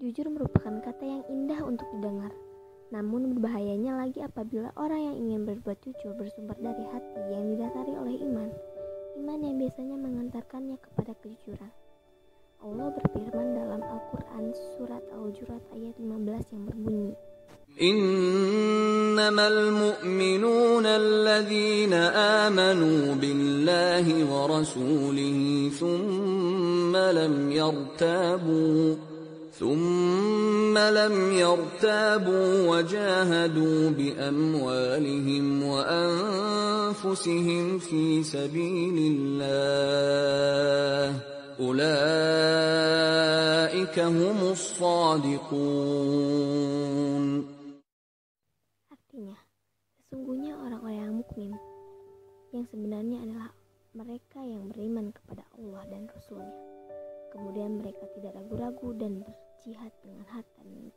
Jujur merupakan kata yang indah untuk didengar. Namun berbahayanya lagi apabila orang yang ingin berbuat jujur bersumber dari hati yang didasari oleh iman. Iman yang biasanya mengantarkannya kepada kejujuran. Allah berfirman dalam Al-Quran surat Al-Hujurat ayat 15 yang berbunyi, Innamal mu'minuna alladhina amanu billahi wa rasulihi thumma lam yartabu wa jahadu bi amwalihim wa anfusihim fi sabilillah ulaika humus shadiqun. artinya sesungguhnya orang-orang yang mukmin yang sebenarnya adalah mereka yang beriman kepada Allah dan Rasul-Nya. Kemudian mereka tidak ragu-ragu dan berjihad dengan harta dan milik.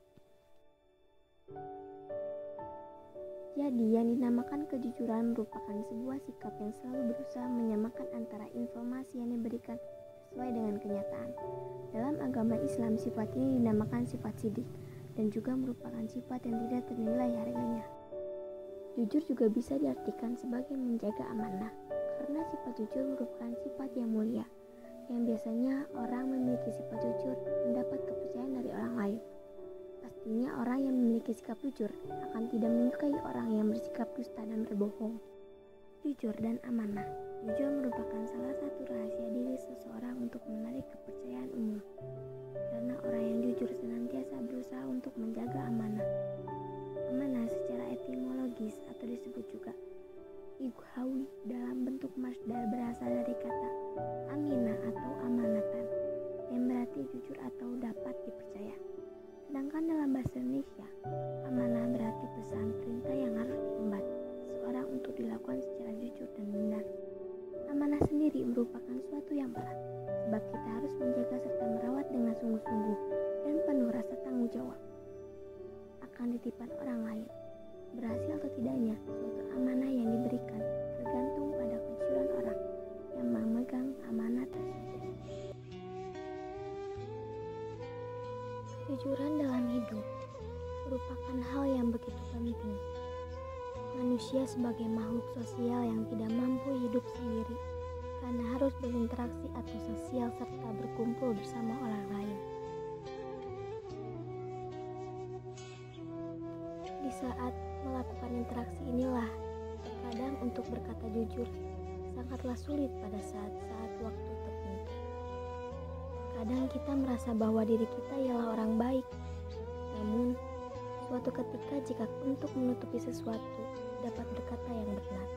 Jadi yang dinamakan kejujuran merupakan sebuah sikap yang selalu berusaha menyamakan antara informasi yang diberikan sesuai dengan kenyataan. Dalam agama Islam, sifat ini dinamakan sifat sidik dan juga merupakan sifat yang tidak ternilai harganya. Jujur juga bisa diartikan sebagai menjaga amanah, karena sifat jujur merupakan sifat yang mulia, yang biasanya orang memiliki sifat jujur mendapat kepercayaan dari orang lain. Pastinya orang yang memiliki sikap jujur akan tidak menyukai orang yang bersikap dusta dan berbohong. Jujur dan amanah. Jujur merupakan salah satu rahasia diri seseorang untuk menarik kepercayaan umum. Karena orang yang jujur senantiasa berusaha untuk menjaga amanah. Amanah secara etimologis atau disebut juga ighawi dalam bentuk masdar berasal dari kata amina atau amanatan yang berarti jujur atau dapat dipercaya. Sedangkan dalam bahasa Indonesia, amanah berarti pesan perintah yang harus diemban seorang untuk dilakukan secara jujur dan benar. Amanah sendiri merupakan suatu yang berat, sebab kita harus menjaga serta merawat dengan sungguh-sungguh dan penuh rasa tanggung jawab akan titipan orang lain. Berhasil atau tidaknya suatu amanah yang diberikan tergantung pada kejujuran orang yang memegang amanah tersebut. Kejujuran dalam hidup merupakan hal yang begitu penting. Manusia sebagai makhluk sosial yang tidak mampu hidup sendiri karena harus berinteraksi atau sosial serta berkumpul bersama orang lain. Di saat melakukan interaksi inilah, terkadang untuk berkata jujur sangatlah sulit pada saat-saat waktu tertentu. Kadang kita merasa bahwa diri kita ialah orang baik, namun suatu ketika jika untuk menutupi sesuatu dapat berkata yang benar.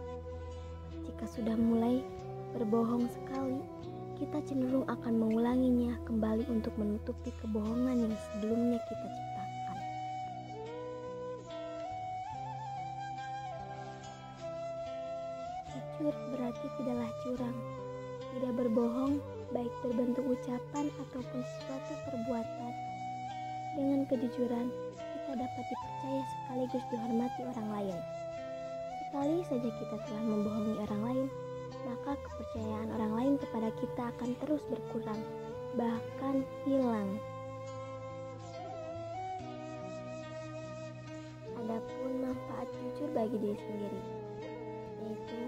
Jika sudah mulai berbohong sekali, kita cenderung akan mengulanginya kembali untuk menutupi kebohongan yang sebelumnya kita ciptakan. Jujur berarti tidaklah curang, tidak berbohong baik berbentuk ucapan ataupun suatu perbuatan. Dengan kejujuran, kita dapat dipercaya sekaligus dihormati orang lain. Sekali saja kita telah membohongi orang lain, maka kepercayaan orang lain kepada kita akan terus berkurang, bahkan hilang. Adapun manfaat jujur bagi diri sendiri, yaitu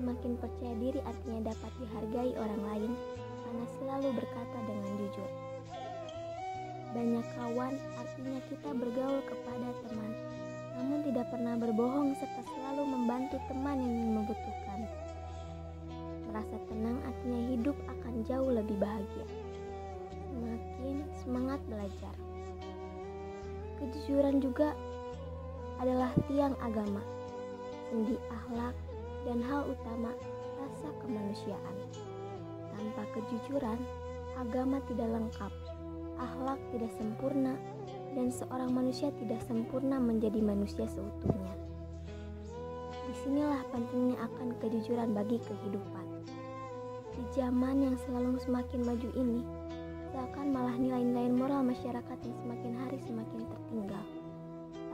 semakin percaya diri artinya dapat dihargai orang lain karena selalu berkata dengan jujur. Banyak kawan artinya kita bergaul kepada teman, namun tidak pernah berbohong serta selalu membantu teman yang membutuhkan. Merasa tenang artinya hidup akan jauh lebih bahagia. Semakin semangat belajar. Kejujuran juga adalah tiang agama, sendi akhlak, dan hal utama rasa kemanusiaan. Tanpa kejujuran, agama tidak lengkap, akhlak tidak sempurna, dan seorang manusia tidak sempurna menjadi manusia seutuhnya. Disinilah pentingnya akan kejujuran bagi kehidupan. Di zaman yang selalu semakin maju ini, seakan malah nilai-nilai moral masyarakat yang semakin hari semakin tertinggal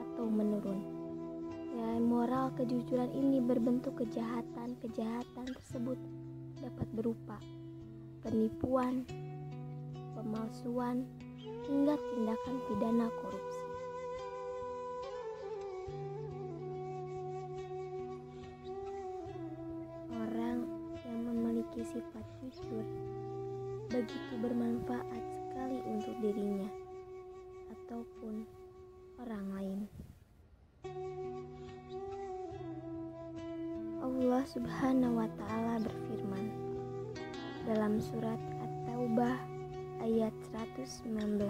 atau menurun. Nilai moral kejujuran ini berbentuk kejahatan tersebut dapat berupa penipuan, pemalsuan, hingga tindakan pidana korupsi. Orang yang memiliki sifat jujur begitu bermanfaat sekali untuk dirinya ataupun orang lain. Allah Subhanahu wa Ta'ala berfirman dalam surat At-Taubah ayat 119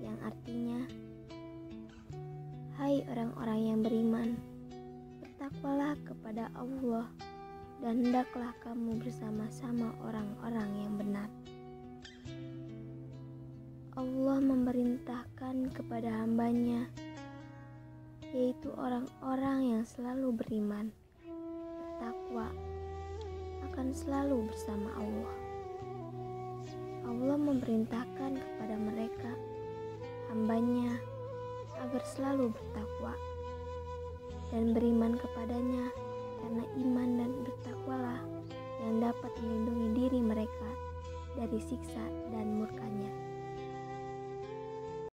yang artinya, "Hai orang-orang yang beriman, bertakwalah kepada Allah dan hendaklah kamu bersama-sama orang-orang yang benar." Allah memerintahkan kepada hambanya, yaitu orang-orang yang selalu beriman, bertakwa, akan selalu bersama Allah. Allah memerintahkan kepada mereka, hambanya, agar selalu bertakwa dan beriman kepadanya, karena iman dan bertakwalah yang dapat melindungi diri mereka dari siksa dan murka